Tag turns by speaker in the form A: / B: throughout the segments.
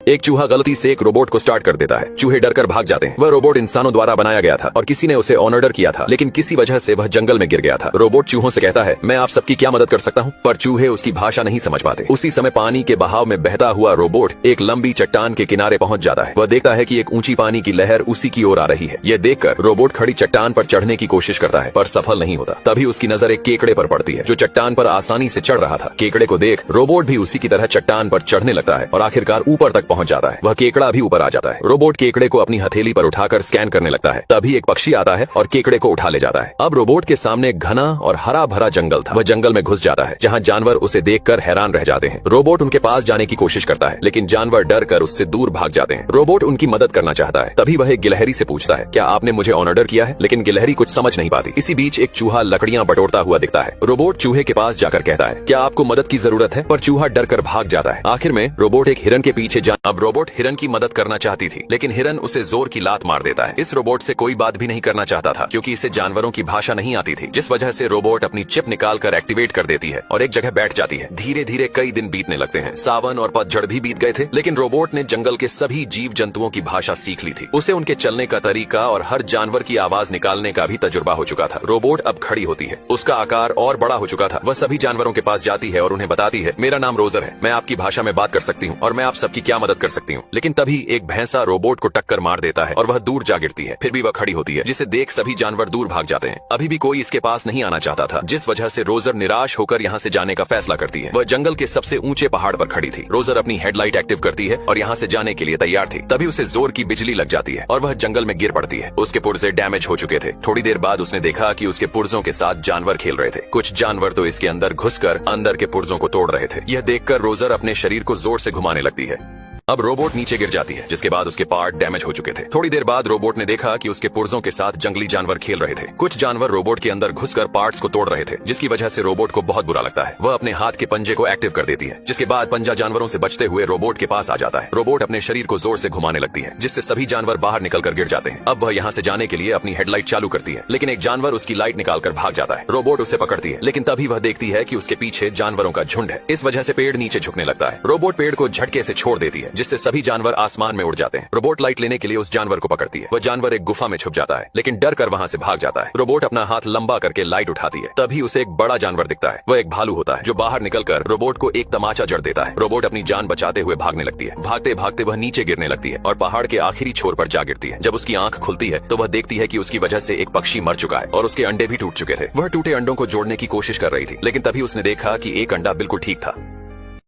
A: एक चूहा गलती से एक रोबोट को स्टार्ट कर देता है। चूहे डरकर भाग जाते हैं। वह रोबोट इंसानों द्वारा बनाया गया था और किसी ने उसे ऑर्डर किया था, लेकिन किसी वजह से वह जंगल में गिर गया था। रोबोट चूहों से कहता है, मैं आप सबकी क्या मदद कर सकता हूँ, पर चूहे उसकी भाषा नहीं समझ पाते। उसी समय पानी के बहाव में बहता हुआ रोबोट एक लंबी चट्टान के किनारे पहुंच जाता है। वह देखता है कि एक ऊंची पानी की लहर उसी की ओर आ रही है। यह देखकर रोबोट खड़ी चट्टान पर चढ़ने की कोशिश करता है, पर सफल नहीं होता। तभी उसकी नजर एक केकड़े पर पड़ती है जो चट्टान पर आसानी से चढ़ रहा था। केकड़े को देख रोबोट भी उसी की तरह चट्टान पर चढ़ने लगता है और आखिरकार ऊपर तक पहुंच जाता है। वह केकड़ा भी ऊपर आ जाता है। रोबोट केकड़े को अपनी हथेली पर उठाकर स्कैन करने लगता है। तभी एक पक्षी आता है और केकड़े को उठा ले जाता है। अब रोबोट के सामने एक घना और हरा भरा जंगल था। वह जंगल में घुस जाता है, जहाँ जानवर उसे देखकर हैरान रह जाते हैं। रोबोट उनके पास जाने की कोशिश करता है, लेकिन जानवर डर कर उससे दूर भाग जाते हैं। रोबोट उनकी मदद करना चाहता है। तभी वह एक गिलहरी से पूछता है, क्या आपने मुझे ऑर्डर किया है? लेकिन गिलहरी कुछ समझ नहीं पाती। इसी बीच एक चूहा लकड़ियां बटोरता हुआ दिखता है। रोबोट चूहे के पास जाकर कहता है, क्या आपको मदद की जरूरत है? पर चूहा डर कर भाग जाता है। आखिर में रोबोट एक हिरन के पीछे अब रोबोट हिरन की मदद करना चाहती थी, लेकिन हिरन उसे जोर की लात मार देता है। इस रोबोट से कोई बात भी नहीं करना चाहता था, क्योंकि इसे जानवरों की भाषा नहीं आती थी, जिस वजह से रोबोट अपनी चिप निकालकर एक्टिवेट कर देती है और एक जगह बैठ जाती है। धीरे धीरे कई दिन बीतने लगते हैं। सावन और पतझड़ भी बीत गए थे, लेकिन रोबोट ने जंगल के सभी जीव जंतुओं की भाषा सीख ली थी। उसे उनके चलने का तरीका और हर जानवर की आवाज निकालने का भी तजुर्बा हो चुका था। रोबोट अब खड़ी होती है। उसका आकार और बड़ा हो चुका था। वह सभी जानवरों के पास जाती है और उन्हें बताती है, मेरा नाम रोजर है, मैं आपकी भाषा में बात कर सकती हूँ और मैं आप सबकी क्या मदद कर सकती हूँ। लेकिन तभी एक भैंसा रोबोट को टक्कर मार देता है और वह दूर जा गिरती है। फिर भी वह खड़ी होती है, जिसे देख सभी जानवर दूर भाग जाते हैं। अभी भी कोई इसके पास नहीं आना चाहता था, जिस वजह से रोजर निराश होकर यहाँ से जाने का फैसला करती है। वह जंगल के सबसे ऊंचे पहाड़ पर खड़ी थी। रोजर अपनी हेडलाइट एक्टिव करती है और यहाँ से जाने के लिए तैयार थी। तभी उसे जोर की बिजली लग जाती है और वह जंगल में गिर पड़ती है। उसके पुर्जे डैमेज हो चुके थे। थोड़ी देर बाद उसने देखा कि उसके पुर्जों के साथ जानवर खेल रहे थे। कुछ जानवर तो इसके अंदर घुसकर अंदर के पुर्जों को तोड़ रहे थे। यह देखकर रोजर अपने शरीर को जोर से घुमाने लगती है। अब रोबोट नीचे गिर जाती है, जिसके बाद उसके पार्ट डैमेज हो चुके थे। थोड़ी देर बाद रोबोट ने देखा कि उसके पुर्जों के साथ जंगली जानवर खेल रहे थे। कुछ जानवर रोबोट के अंदर घुसकर पार्ट्स को तोड़ रहे थे, जिसकी वजह से रोबोट को बहुत बुरा लगता है। वह अपने हाथ के पंजे को एक्टिव कर देती है, जिसके बाद पंजा जानवरों से बचते हुए रोबोट के पास आ जाता है। रोबोट अपने शरीर को जोर से घुमाने लगती है, जिससे सभी जानवर बाहर निकलकर गिर जाते हैं। अब वह यहाँ से जाने के लिए अपनी हेडलाइट चालू करती है, लेकिन एक जानवर उसकी लाइट निकालकर भाग जाता है। रोबोट उसे पकड़ती है, लेकिन तभी वह देखती है कि उसके पीछे जानवरों का झुंड है। इस वजह से पेड़ नीचे झुकने लगता है। रोबोट पेड़ को झटके से छोड़ देती है, जिससे सभी जानवर आसमान में उड़ जाते हैं। रोबोट लाइट लेने के लिए उस जानवर को पकड़ती है। वह जानवर एक गुफा में छुप जाता है, लेकिन डर कर वहां से भाग जाता है। रोबोट अपना हाथ लंबा करके लाइट उठाती है। तभी उसे एक बड़ा जानवर दिखता है। वह एक भालू होता है, जो बाहर निकलकर रोबोट को एक तमाचा जड़ देता है। रोबोट अपनी जान बचाते हुए भागने लगती है। भागते भागते वह नीचे गिरने लगती है और पहाड़ के आखिरी छोर पर जा गिरती है। जब उसकी आंख खुलती है तो वह देखती है कि उसकी वजह से एक पक्षी मर चुका है और उसके अंडे भी टूट चुके थे। वह टूटे अंडों को जोड़ने की कोशिश कर रही थी, लेकिन तभी उसने देखा कि एक अंडा बिल्कुल ठीक था।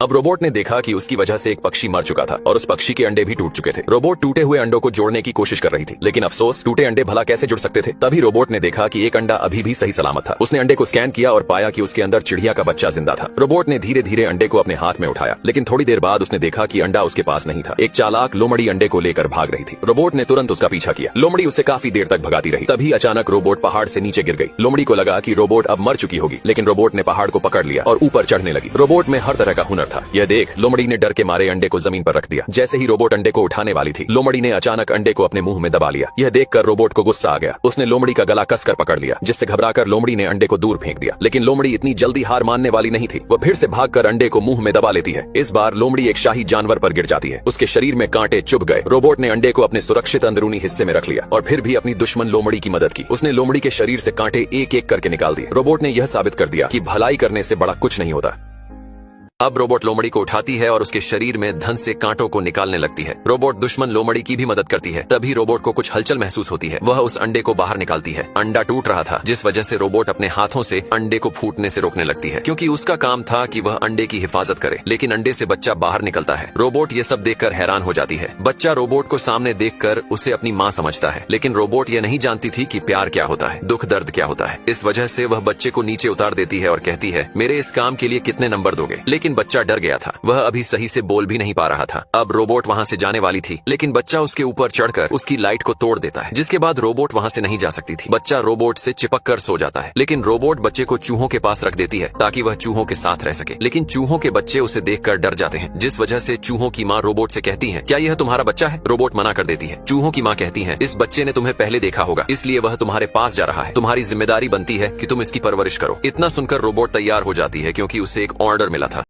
A: अब रोबोट ने देखा कि उसकी वजह से एक पक्षी मर चुका था और उस पक्षी के अंडे भी टूट चुके थे। रोबोट टूटे हुए अंडों को जोड़ने की कोशिश कर रही थी, लेकिन अफसोस, टूटे अंडे भला कैसे जुड़ सकते थे। तभी रोबोट ने देखा कि एक अंडा अभी भी सही सलामत था। उसने अंडे को स्कैन किया और पाया कि उसके अंदर चिड़िया का बच्चा जिंदा था। रोबोट ने धीरे धीरे अंडे को अपने हाथ में उठाया, लेकिन थोड़ी देर बाद उसने देखा कि अंडा उसके पास नहीं था। एक चालाक लोमड़ी अंडे को लेकर भाग रही थी। रोबोट ने तुरंत उसका पीछा किया। लोमड़ी उसे काफी देर तक भगाती रही। तभी अचानक रोबोट पहाड़ से नीचे गिर गई। लोमड़ी को लगा कि रोबोट अब मर चुकी होगी, लेकिन रोबोट ने पहाड़ को पकड़ लिया और ऊपर चढ़ने लगी। रोबोट में हर तरह का हुनर था। यह देख लोमड़ी ने डर के मारे अंडे को जमीन पर रख दिया। जैसे ही रोबोट अंडे को उठाने वाली थी, लोमड़ी ने अचानक अंडे को अपने मुंह में दबा लिया। यह देखकर रोबोट को गुस्सा आ गया। उसने लोमड़ी का गला कसकर पकड़ लिया, जिससे घबराकर लोमड़ी ने अंडे को दूर फेंक दिया। लेकिन लोमड़ी इतनी जल्दी हार मानने वाली नहीं थी। वह फिर से भागकर अंडे को मुंह में दबा लेती है। इस बार लोमड़ी एक शाही जानवर पर गिर जाती है। उसके शरीर में कांटे चुभ गए। रोबोट ने अंडे को अपने सुरक्षित अंदरूनी हिस्से में रख लिया और फिर भी अपनी दुश्मन लोमड़ी की मदद की। उसने लोमड़ी के शरीर से कांटे एक एक करके निकाल दिए। रोबोट ने यह साबित कर दिया कि भलाई करने से बड़ा कुछ नहीं होता। अब रोबोट लोमड़ी को उठाती है और उसके शरीर में धन से कांटों को निकालने लगती है। रोबोट दुश्मन लोमड़ी की भी मदद करती है। तभी रोबोट को कुछ हलचल महसूस होती है। वह उस अंडे को बाहर निकालती है। अंडा टूट रहा था, जिस वजह से रोबोट अपने हाथों से अंडे को फूटने से रोकने लगती है, क्योंकि उसका काम था कि वह अंडे की हिफाजत करे। लेकिन अंडे से बच्चा बाहर निकलता है। रोबोट ये सब देखकर हैरान हो जाती है। बच्चा रोबोट को सामने देखकर उसे अपनी माँ समझता है, लेकिन रोबोट ये नहीं जानती थी कि प्यार क्या होता है, दुख दर्द क्या होता है। इस वजह से वह बच्चे को नीचे उतार देती है और कहती है, मेरे इस काम के लिए कितने नंबर दोगे? लेकिन बच्चा डर गया था। वह अभी सही से बोल भी नहीं पा रहा था। अब रोबोट वहाँ से जाने वाली थी, लेकिन बच्चा उसके ऊपर चढ़कर उसकी लाइट को तोड़ देता है, जिसके बाद रोबोट वहाँ से नहीं जा सकती थी। बच्चा रोबोट से चिपक कर सो जाता है, लेकिन रोबोट बच्चे को चूहों के पास रख देती है ताकि वह चूहों के साथ रह सके। लेकिन चूहों के बच्चे उसे देखकर डर जाते हैं, जिस वजह से चूहों की माँ रोबोट से कहती है, क्या यह तुम्हारा बच्चा है? रोबोट मना कर देती है। चूहों की माँ कहती है, इस बच्चे ने तुम्हें पहले देखा होगा, इसलिए वह तुम्हारे पास जा रहा है। तुम्हारी जिम्मेदारी बनती है कि तुम इसकी परवरिश करो। इतना सुनकर रोबोट तैयार हो जाती है, क्योंकि उसे एक ऑर्डर मिला था।